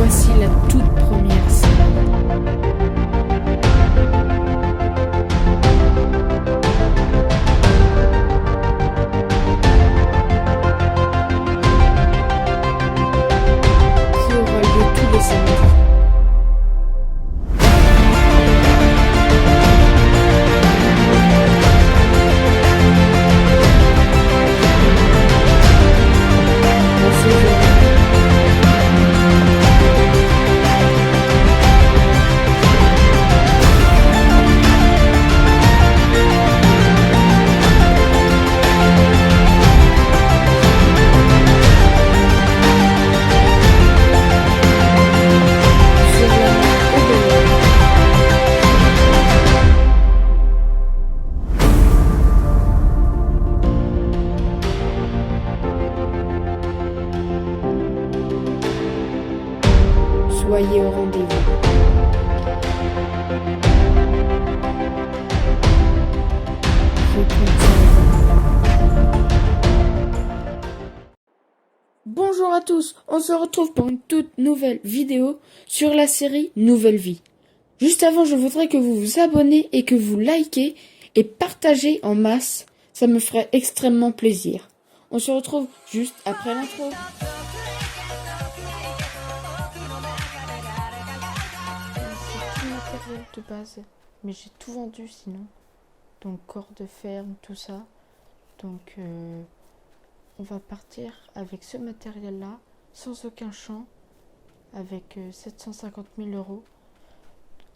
Voici la toute première scène. Qui aura lieu tous les samedis. On se verra. Sur la mer Odeon. Soyez au rendez-vous. Je compte sur vous. Bonjour à tous, on se retrouve pour une toute nouvelle vidéo sur la série Nouvelle Vie. Juste avant, je voudrais que vous vous abonnez et que vous likez et partagez en masse. Ça me ferait extrêmement plaisir. On se retrouve juste après l'intro. C'est tout le matériel de base, mais j'ai tout vendu sinon. Donc corps de ferme, tout ça. Donc on va partir avec ce matériel-là, sans aucun champ, avec 750 000 euros,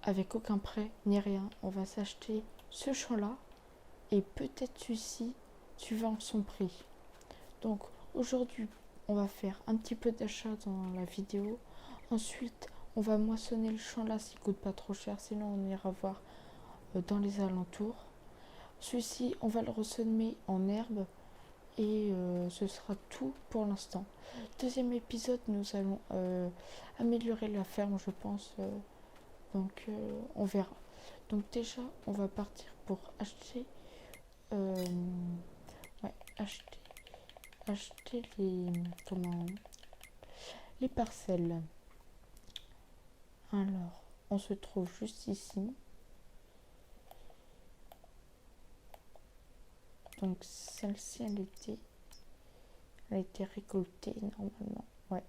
avec aucun prêt ni rien. On va s'acheter ce champ-là et peut-être celui-ci, suivant son prix. Donc aujourd'hui, on va faire un petit peu d'achat dans la vidéo. Ensuite, on va moissonner le champ là s'il coûte pas trop cher, sinon on ira voir dans les alentours. Celui-ci, on va le ressemer en herbe et ce sera tout pour l'instant. Deuxième épisode, nous allons améliorer la ferme, je pense. Donc on verra. Donc déjà, on va partir pour acheter, acheter les parcelles. Alors, on se trouve juste ici. Donc celle-ci, elle a été récoltée normalement. Ouais.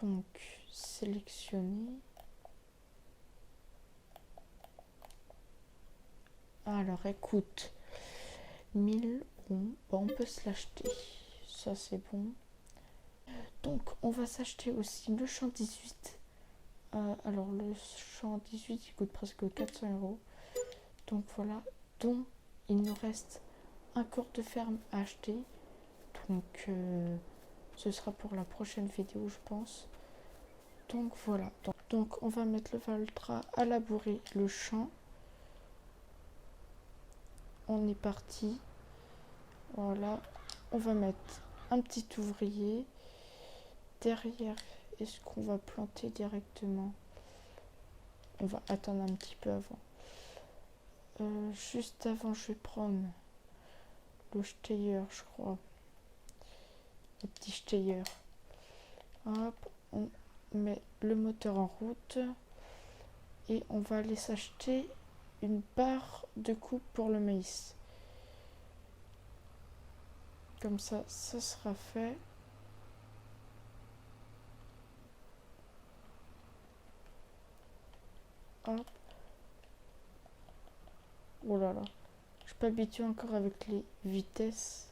Donc sélectionner. Alors écoute, 1000, on peut se l'acheter. Ça c'est bon. Donc on va s'acheter aussi le champ 18. Alors le champ 18 il coûte presque 400 euros. Donc voilà, dont il nous reste un corps de ferme à acheter. Donc ce sera pour la prochaine vidéo je pense. Donc voilà, donc on va mettre le Valtra à labourer le champ. On est parti. Voilà, on va mettre un petit ouvrier. Derrière, est-ce qu'on va planter directement? On va attendre un petit peu avant. Juste avant, je vais prendre le Steyr, je crois. Le petit Steyr. Hop, on met le moteur en route. Et on va aller s'acheter une barre de coupe pour le maïs. Comme ça, ça sera fait. Hop. Oh là là. Je suis pas habituée encore avec les vitesses.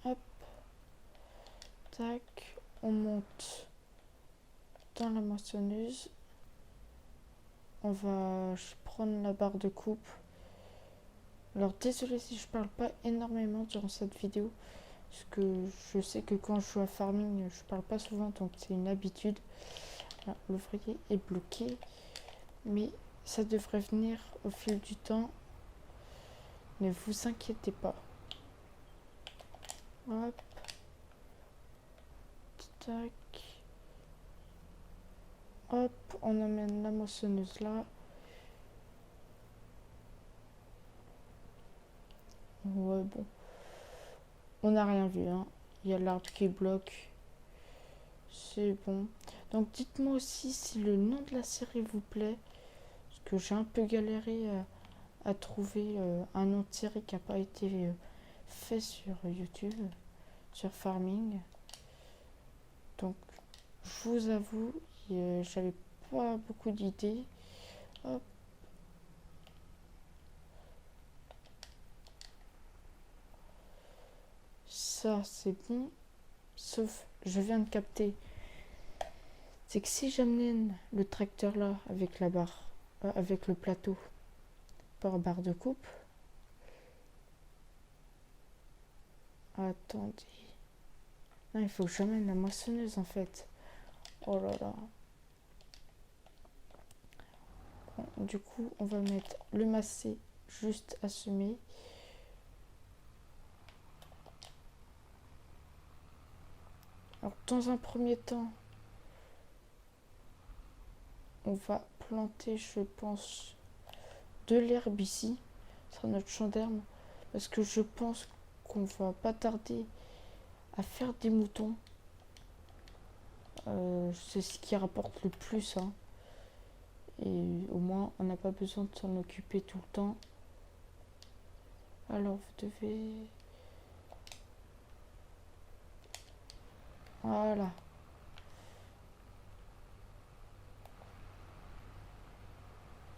Hop. Tac. On monte dans la moissonneuse. On va prendre la barre de coupe. Alors désolé si je parle pas énormément durant cette vidéo. Parce que je sais que quand je joue à farming, je parle pas souvent, donc c'est une habitude. L'ouvrier est bloqué, mais ça devrait venir au fil du temps. Ne vous inquiétez pas. Hop. Tac. Hop, on emmène la moissonneuse là. Ouais, bon. On n'a rien vu, hein. Il y a l'arbre qui bloque. C'est bon. Donc dites-moi aussi si le nom de la série vous plaît. Parce que j'ai un peu galéré à trouver un nom de série qui n'a pas été fait sur YouTube, sur Farming. Donc je vous avoue, j'avais pas beaucoup d'idées. Hop. Ça c'est bon. Sauf, je viens de capter. C'est que si j'amène le tracteur là avec la barre, avec le plateau par barre de coupe. Attendez. Non, il faut que j'amène la moissonneuse en fait. Oh là là. Bon, du coup, on va mettre le massé juste à semer. Alors, dans un premier temps, on va planter, je pense, de l'herbe ici. Ce sera notre champ d'herbe. Parce que je pense qu'on va pas tarder à faire des moutons. C'est ce qui rapporte le plus. Hein. Et au moins, on n'a pas besoin de s'en occuper tout le temps. Alors, vous devez... Voilà.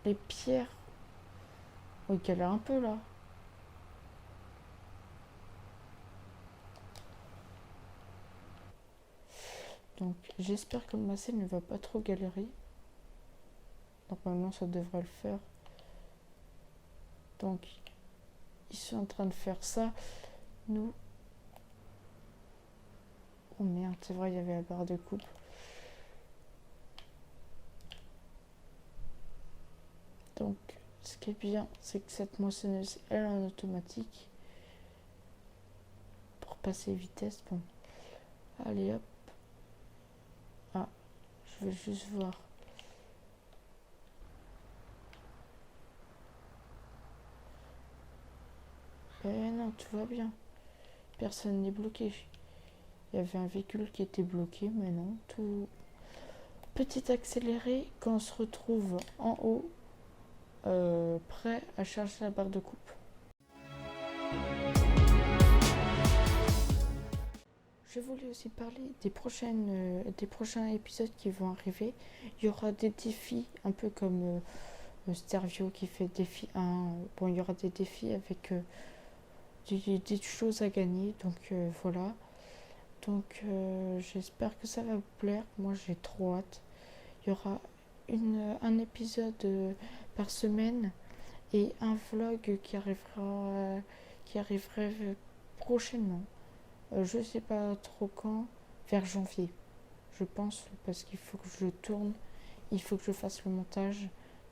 Les pierres. Oh, il galère un peu là. Donc, j'espère que le massé ne va pas trop galérer. Normalement, ça devrait le faire. Donc, ils sont en train de faire ça. Nous... Oh merde, c'est vrai, il y avait la barre de coupe. Donc, ce qui est bien, c'est que cette moissonneuse, elle est en automatique. Pour passer vitesse, bon. Allez, hop. Ah, je vais juste voir. Eh non, tout va bien. Personne n'est bloqué. Il y avait un véhicule qui était bloqué, mais non, tout... Petit accéléré quand on se retrouve en haut, prêt à charger la barre de coupe. Je voulais aussi parler des prochains épisodes qui vont arriver. Il y aura des défis, un peu comme Stervio qui fait défi 1. Bon, il y aura des défis avec des choses à gagner. Donc voilà. Donc j'espère que ça va vous plaire. Moi j'ai trop hâte. Il y aura un épisode par semaine et un vlog qui arriverait prochainement. Je sais pas trop quand, vers janvier, je pense, parce qu'il faut que je tourne, il faut que je fasse le montage.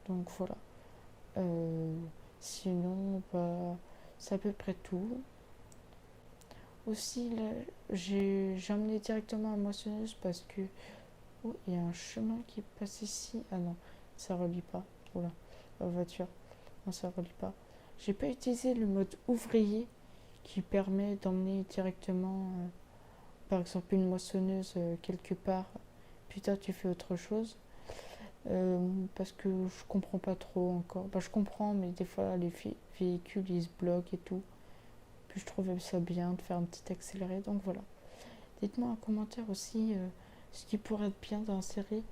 Donc voilà. Euh, Sinon, bah, c'est à peu près tout. Aussi, là, j'ai emmené directement à moissonneuse parce que... Oh, il y a un chemin qui passe ici. Ah non, ça relie pas. Oula, la voiture. Non, ça relie pas. J'ai pas utilisé le mode ouvrier qui permet d'emmener directement, par exemple, une moissonneuse quelque part. Puis toi, tu fais autre chose. Parce que je comprends pas trop encore. Bah, je comprends, mais des fois, les véhicules, ils se bloquent et tout. Puis je trouvais ça bien de faire un petit accéléré. Donc voilà. Dites-moi en commentaire aussi ce qui pourrait être bien d'insérer.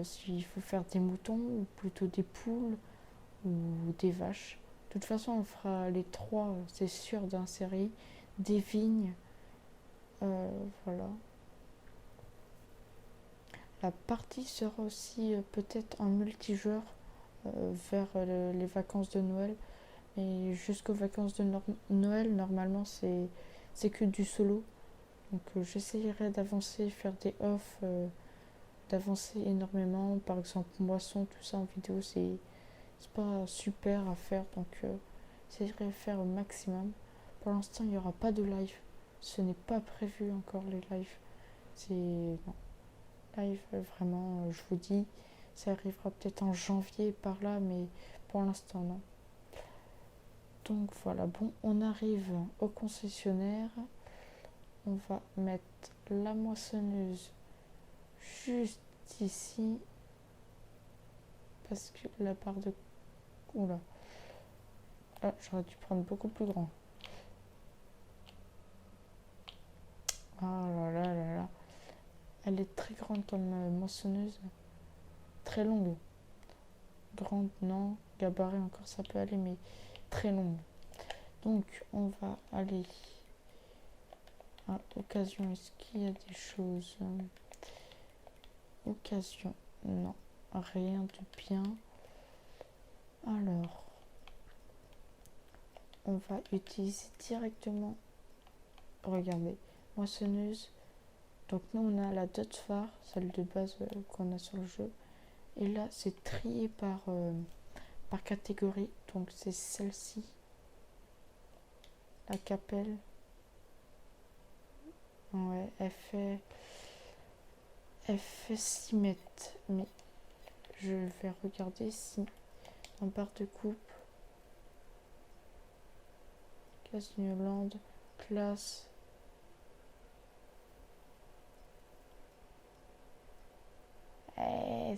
S'il faut faire des moutons ou plutôt des poules ou des vaches. De toute façon, on fera les trois, c'est sûr, d'insérer. Des vignes. Voilà. La partie sera aussi peut-être en multijoueur vers les vacances de Noël. Et jusqu'aux vacances de Noël, normalement, c'est que du solo. Donc j'essayerai d'avancer, faire des offs, d'avancer énormément. Par exemple, moisson, tout ça en vidéo, c'est pas super à faire. Donc j'essayerai de faire au maximum. Pour l'instant, il n'y aura pas de live. Ce n'est pas prévu encore les lives. C'est... Non. Live, vraiment, je vous dis, ça arrivera peut-être en janvier par là, mais pour l'instant, non. Donc voilà, bon, on arrive au concessionnaire. On va mettre la moissonneuse juste ici. Parce que la barre de... Oula. Ah, j'aurais dû prendre beaucoup plus grand. Ah là là là là. Elle est très grande comme moissonneuse. Très longue. Grande, non. Gabarit encore, ça peut aller, mais très longue. Donc, on va aller à occasion. Est-ce qu'il y a des choses? Occasion, non. Rien de bien. Alors, on va utiliser directement. Regardez, moissonneuse. Donc nous, on a la dot phare, celle de base qu'on a sur le jeu. Et là, c'est trié par catégorie. Donc c'est celle-ci. La capelle. Ouais, elle fait 6 mètres. Mais je vais regarder si en barre de coupe. Classe d'une Hollande. Classe.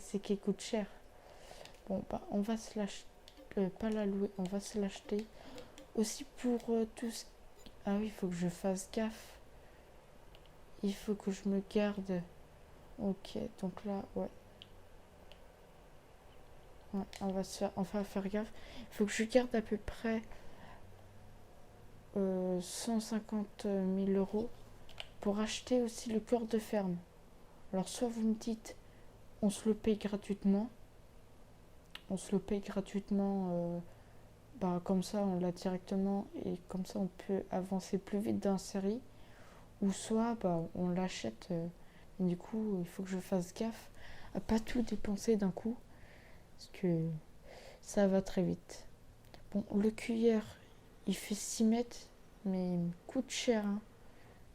C'est qui coûte cher. Bon, bah, on va se l'acheter. Pas la louer, on va se l'acheter. Aussi pour tout ce... Ah oui, il faut que je fasse gaffe. Il faut que je me garde. Ok, donc là, ouais. Ouais, on va faire gaffe. Il faut que je garde à peu près 150 000 euros pour acheter aussi le corps de ferme. Alors, soit vous me dites, on se le paye gratuitement. On se le paye gratuitement, bah, comme ça, on l'a directement et comme ça, on peut avancer plus vite dans la série. Ou soit, bah, on l'achète. Du coup, il faut que je fasse gaffe à pas tout dépenser d'un coup. Parce que ça va très vite. Bon, le cuillère, il fait 6 mètres, mais il me coûte cher. Hein.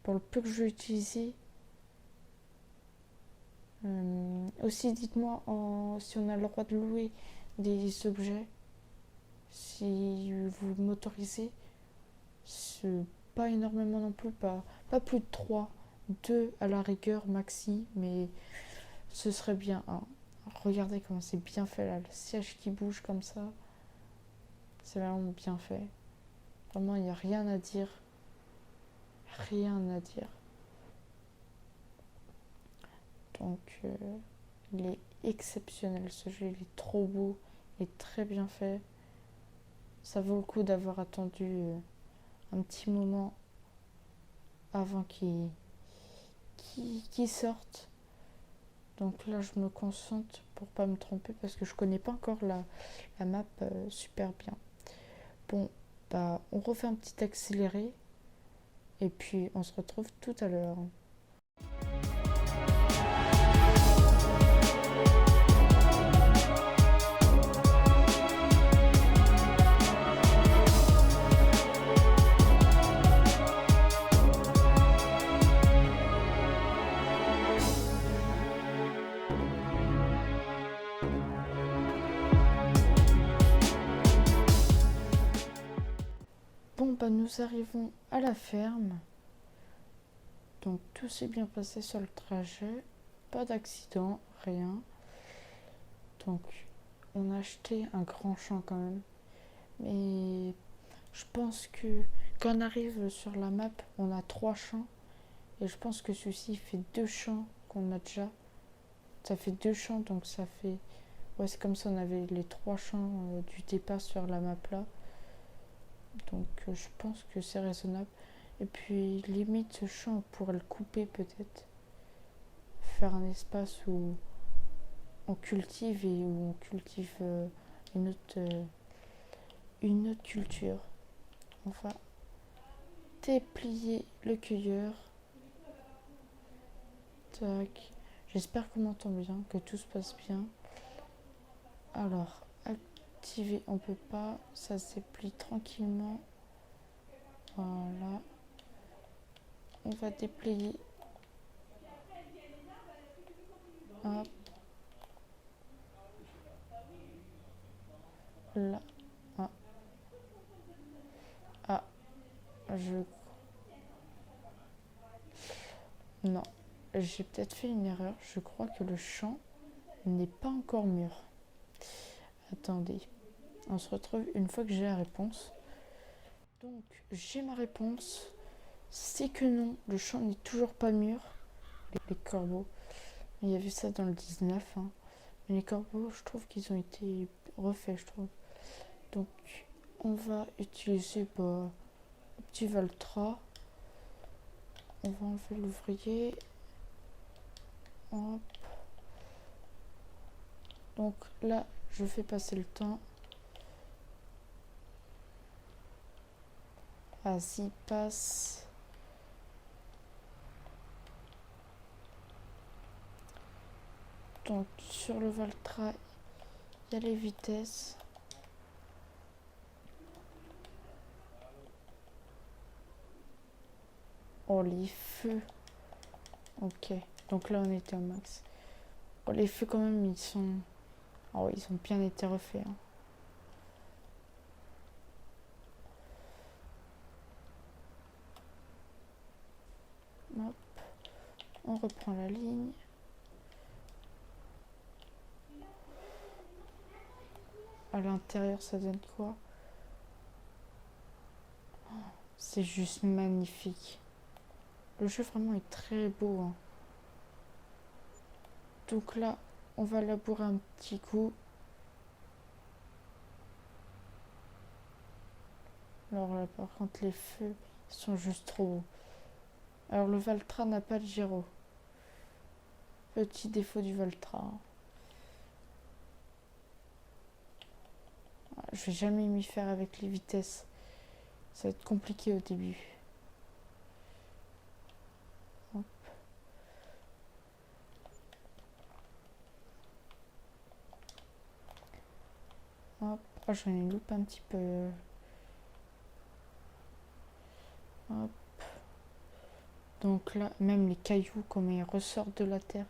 Pour le peu que je vais utiliser. Aussi, dites-moi si on a le droit de louer des objets. Si vous m'autorisez. C'est pas énormément non plus, pas plus de 3. 2 à la rigueur maxi, mais ce serait bien. Hein. Regardez comment c'est bien fait là, le siège qui bouge comme ça. C'est vraiment bien fait. Vraiment, il n'y a rien à dire. Rien à dire. Donc, il est exceptionnel ce jeu. Il est trop beau. Il est très bien fait. Ça vaut le coup d'avoir attendu un petit moment avant qu'il sorte. Donc là, je me concentre pour pas me tromper parce que je connais pas encore la map super bien. Bon, bah, on refait un petit accéléré et puis on se retrouve tout à l'heure. Bon, bah, nous arrivons à la ferme. Donc tout s'est bien passé sur le trajet. Pas d'accident, rien. Donc on a acheté un grand champ quand même. Mais je pense que quand on arrive sur la map, on a 3 champs. Et je pense que celui-ci fait 2 champs qu'on a déjà. Ça fait 2 champs, donc ça fait... Ouais, c'est comme ça, on avait les 3 champs du départ sur la map là. Donc je pense que c'est raisonnable. Et puis limite ce champ, on pourrait le couper peut-être. Faire un espace où on cultive et où on cultive une autre culture. On va déplier le cueilleur. Tac. J'espère qu'on m'entend bien, que tout se passe bien. Alors, activer, on peut pas. Ça se déplie tranquillement. Voilà. On va déplier. Hop. Là. Ah. Non, j'ai peut-être fait une erreur. Je crois que le champ n'est pas encore mûr. Attendez, on se retrouve une fois que j'ai la réponse. Donc, j'ai ma réponse. C'est que non, le champ n'est toujours pas mûr. Les corbeaux. Il y avait ça dans le 19. Hein. Mais les corbeaux, je trouve qu'ils ont été refaits, je trouve. Donc, on va utiliser le petit Valtra. On va enlever l'ouvrier. Hop. Donc là, je fais passer le temps. Vas-y, passe. Donc sur le Valtra, il y a les vitesses. Oh, les feux. Ok, donc là on était au max. Oh, les feux quand même, ils sont... Oh, ils ont bien été refaits. Hein. Hop. On reprend la ligne. À l'intérieur, ça donne quoi? Oh, c'est juste magnifique. Le jeu vraiment est très beau. Hein. Donc là, on va labourer un petit coup. Alors là, par contre, les feux sont juste trop beaux. Alors le Valtra n'a pas de gyro. Petit défaut du Valtra. Je vais jamais m'y faire avec les vitesses. Ça va être compliqué au début. Hop. Hop. Oh, j'en ai loupé un petit peu. Hop. Donc là, même les cailloux, comme ils ressortent de la terre,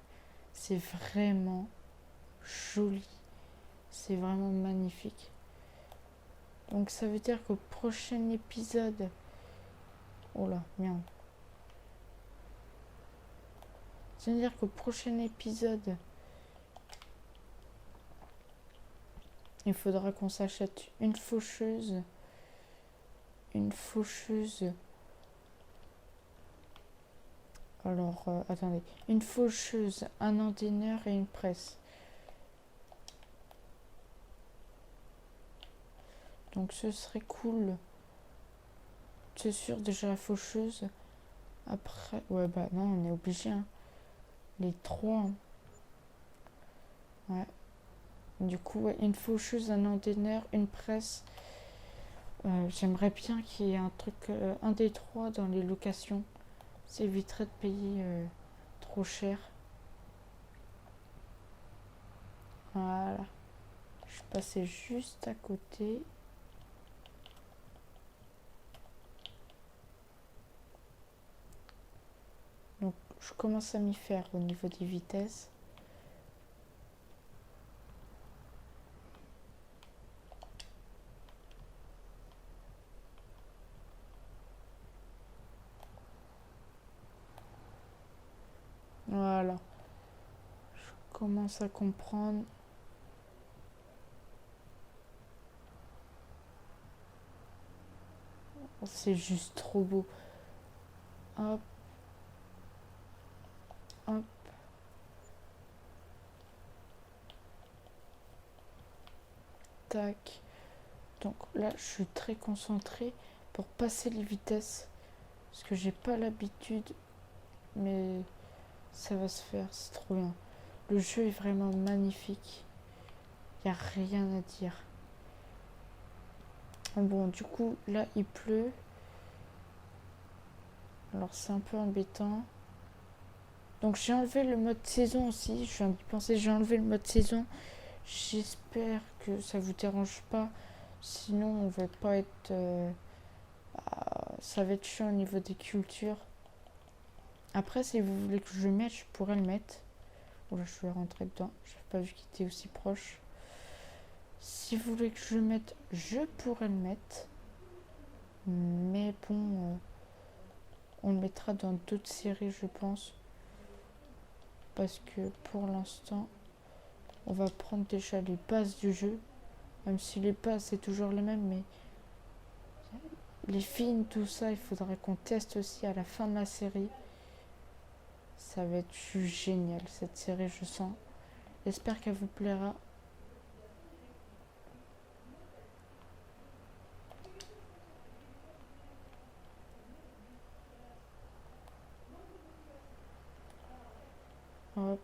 c'est vraiment joli. C'est vraiment magnifique. Donc ça veut dire qu'au prochain épisode... Oh là, merde. Ça veut dire qu'au prochain épisode, il faudra qu'on s'achète une faucheuse. Une faucheuse. Alors, attendez. Une faucheuse, un endaineur et une presse. Donc ce serait cool. C'est sûr, déjà la faucheuse. Après, ouais, bah non, on est obligé. Hein. Les trois. Hein. Ouais. Du coup, ouais, une faucheuse, un endaineur, une presse. J'aimerais bien qu'il y ait un truc, un des trois dans les locations. Ça éviterait de payer trop cher. Voilà. Je passais juste à côté. Donc, je commence à m'y faire au niveau des vitesses. Voilà. Je commence à comprendre. Oh, c'est juste trop beau. Hop. Hop. Tac. Donc là, je suis très concentrée pour passer les vitesses. Parce que j'ai pas l'habitude. Mais ça va se faire, c'est trop bien. Le jeu est vraiment magnifique. Il n'y a rien à dire. Bon, du coup, là, il pleut. Alors, c'est un peu embêtant. Donc, j'ai enlevé le mode saison aussi. Je viens d'y penser, j'ai enlevé le mode saison. J'espère que ça vous dérange pas. Sinon, on va pas être... ça va être chiant au niveau des cultures. Après, si vous voulez que je le mette, je pourrais le mettre. Oh là, je vais rentrer dedans. Je n'ai pas vu qu'il était aussi proche. Si vous voulez que je le mette, je pourrais le mettre. Mais bon, on le mettra dans d'autres séries, je pense. Parce que pour l'instant, on va prendre déjà les bases du jeu. Même si les bases, c'est toujours les mêmes, mais les films, tout ça, il faudrait qu'on teste aussi à la fin de la série. Ça va être génial, cette série, je sens. J'espère qu'elle vous plaira. Hop.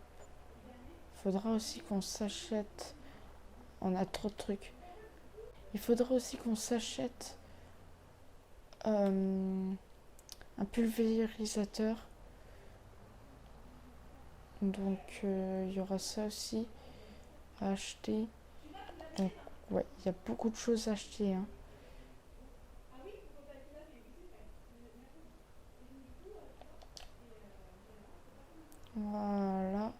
Faudra aussi qu'on s'achète. On a trop de trucs. Il faudra aussi qu'on s'achète un pulvérisateur. Donc il y aura ça aussi à acheter. Donc ouais, il y a beaucoup de choses à acheter, hein. Voilà.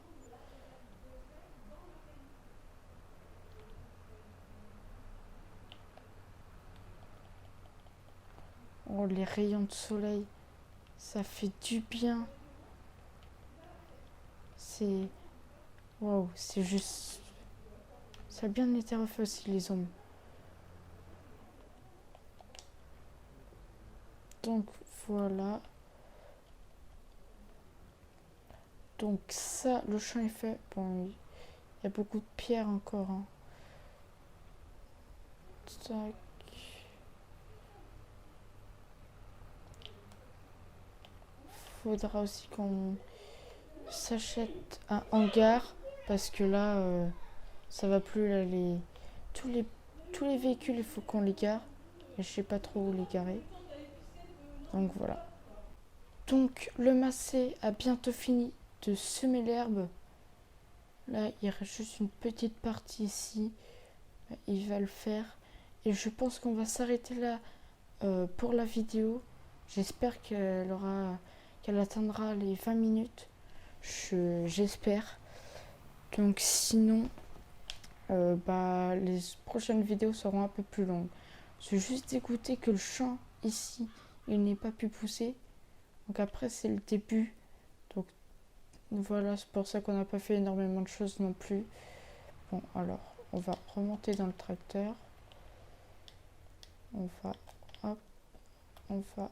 Oh, les rayons de soleil, ça fait du bien. C'est... Waouh, c'est juste... Ça a bien été refait aussi, les ombres. Donc, voilà. Donc ça, le champ est fait. Bon, il y a beaucoup de pierres encore, hein. Tac. Faudra aussi qu'on s'achète un hangar. Parce que là, ça va plus. Là, tous les véhicules, il faut qu'on les gare. Et je sais pas trop où les garer. Donc voilà. Donc le macé a bientôt fini de semer l'herbe. Là, il reste juste une petite partie ici. Il va le faire. Et je pense qu'on va s'arrêter là pour la vidéo. J'espère qu'elle atteindra les 20 minutes. J'espère. Donc sinon, les prochaines vidéos seront un peu plus longues. C'est juste d'écouter que le champ ici, il n'est pas pu pousser. Donc après, c'est le début. Donc voilà, c'est pour ça qu'on n'a pas fait énormément de choses non plus. Bon, alors, on va remonter dans le tracteur. On va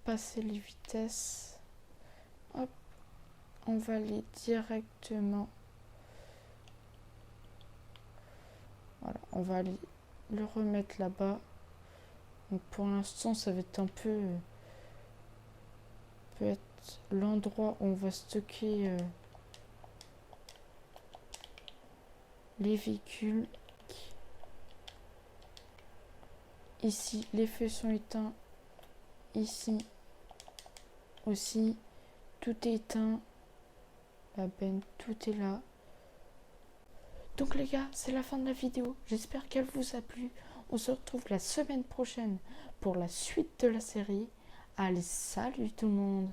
passer les vitesses. Hop, on va aller directement. Voilà, on va aller le remettre là-bas. Donc pour l'instant, ça va être un peu peut-être l'endroit où on va stocker les véhicules. Ici, les feux sont éteints. Ici aussi, tout est éteint. La benne, tout est là. Donc les gars, c'est la fin de la vidéo. J'espère qu'elle vous a plu. On se retrouve la semaine prochaine pour la suite de la série. Allez, salut tout le monde!